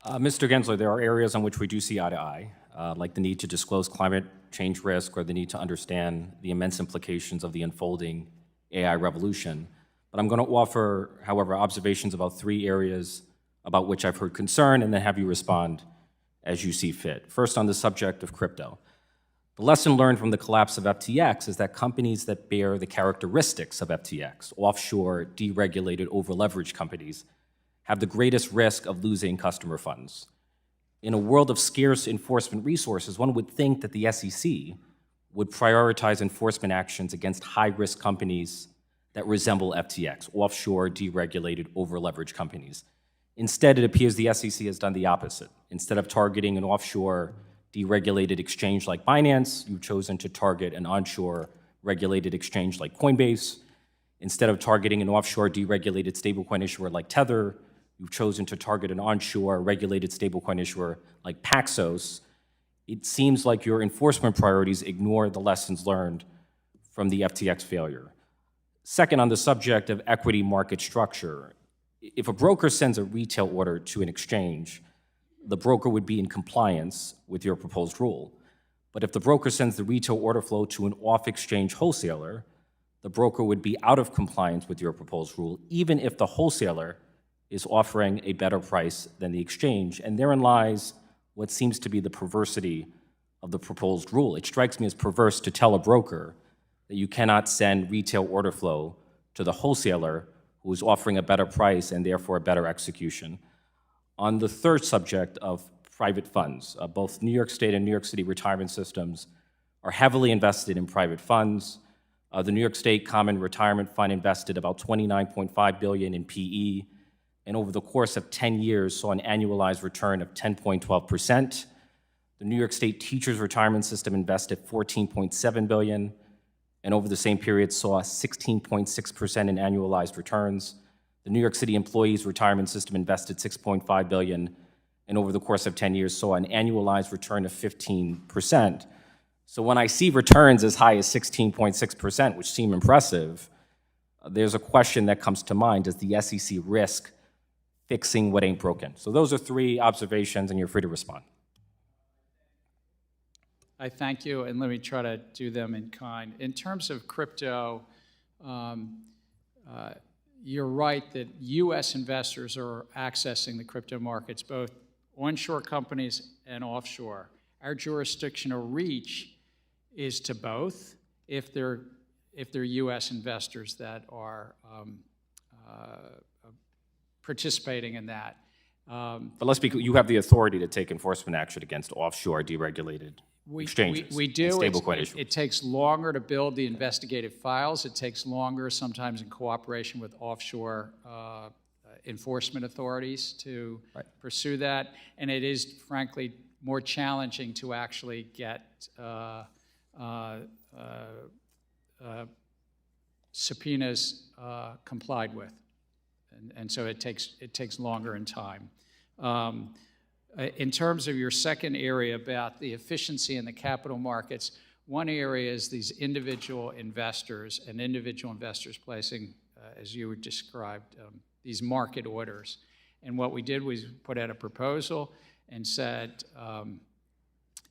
Mr. Gensler, there are areas on which we do see eye to eye, like the need to disclose climate change risk or the need to understand the immense implications of the unfolding AI revolution. But I'm going to offer, however, observations about 3 areas about which I've heard concern, and then have you respond as you see fit. First, on the subject of crypto. The lesson learned from the collapse of FTX is that companies that bear the characteristics of FTX, offshore, deregulated, over-leveraged companies, have the greatest risk of losing customer funds. In a world of scarce enforcement resources, one would think that the SEC would prioritize enforcement actions against high-risk companies that resemble FTX, offshore, deregulated, over-leveraged companies. Instead, it appears the SEC has done the opposite. Instead of targeting an offshore, deregulated exchange like Binance, you've chosen to target an onshore regulated exchange like Coinbase. Instead of targeting an offshore, deregulated stablecoin issuer like Tether, you've chosen to target an onshore regulated stablecoin issuer like Paxos. It seems like your enforcement priorities ignore the lessons learned from the FTX failure. Second, on the subject of equity market structure, if a broker sends a retail order to an exchange, the broker would be in compliance with your proposed rule. But if the broker sends the retail order flow to an off-exchange wholesaler, the broker would be out of compliance with your proposed rule, even if the wholesaler is offering a better price than the exchange. And therein lies what seems to be the perversity of the proposed rule. It strikes me as perverse to tell a broker that you cannot send retail order flow to the wholesaler who is offering a better price and therefore a better execution. On the third subject of private funds, both New York State and New York City retirement systems are heavily invested in private funds. The New York State Common Retirement Fund invested about $29.5 billion in PE, and over the course of 10 years saw an annualized return of 10.12%. The New York State Teachers Retirement System invested $14.7 billion, and over the same period saw 16.6% in annualized returns. The New York City Employees Retirement System invested $6.5 billion, and over the course of 10 years saw an annualized return of 15%. So when I see returns as high as 16.6%, which seem impressive, there's a question that comes to mind: does the SEC risk fixing what ain't broken? So those are 3 observations, and you're free to respond. I thank you, and let me try to do them in kind. In terms of crypto, you're right that U.S. investors are accessing the crypto markets, both onshore companies and offshore. Our jurisdictional reach is to both if they're U.S. investors that are participating in that. But let's be clear, you have the authority to take enforcement action against offshore deregulated exchanges. We do. It takes longer to build the investigative files. It takes longer, sometimes in cooperation with offshore enforcement authorities to pursue that. And it is, frankly, more challenging to actually get subpoenas complied with. And so it takes longer in time. In terms of your second area about the efficiency in the capital markets, one area is these individual investors and individual investors placing, as you described, these market orders. And what we did was put out a proposal and said,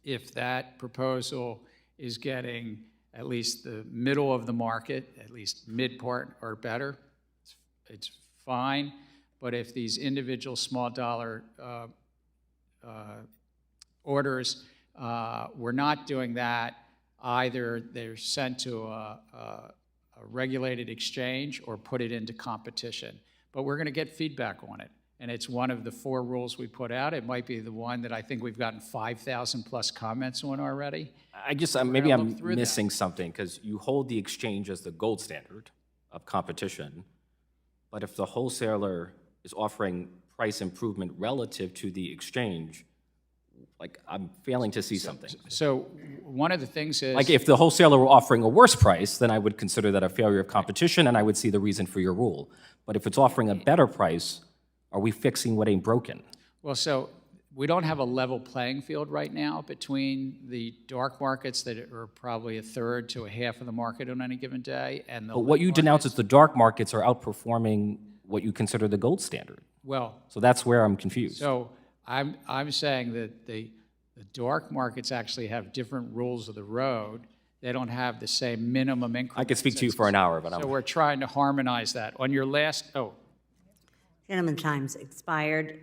if that proposal is getting at least the middle of the market, at least mid-part or better, it's fine. But if these individual small dollar orders were not doing that, either they're sent to a regulated exchange or put it into competition. But we're going to get feedback on it. And it's one of the 4 rules we put out. It might be the one that I think we've gotten 5,000 plus comments on already. I guess maybe I'm missing something, because you hold the exchange as the gold standard of competition. But if the wholesaler is offering price improvement relative to the exchange, like, I'm failing to see something. So one of the things is... Like, if the wholesaler were offering a worse price, then I would consider that a failure of competition, and I would see the reason for your rule. But if it's offering a better price, are we fixing what ain't broken? Well, so we don't have a level playing field right now between the dark markets that are probably a third to a half of the market on any given day, and the... But what you denounce is the dark markets are outperforming what you consider the gold standard. Well... So that's where I'm confused. So I'm saying that the dark markets actually have different rules of the road. They don't have the same minimum increment. I could speak to you for an hour, but So we're trying to harmonize that. On your last, Gentleman, time's expired.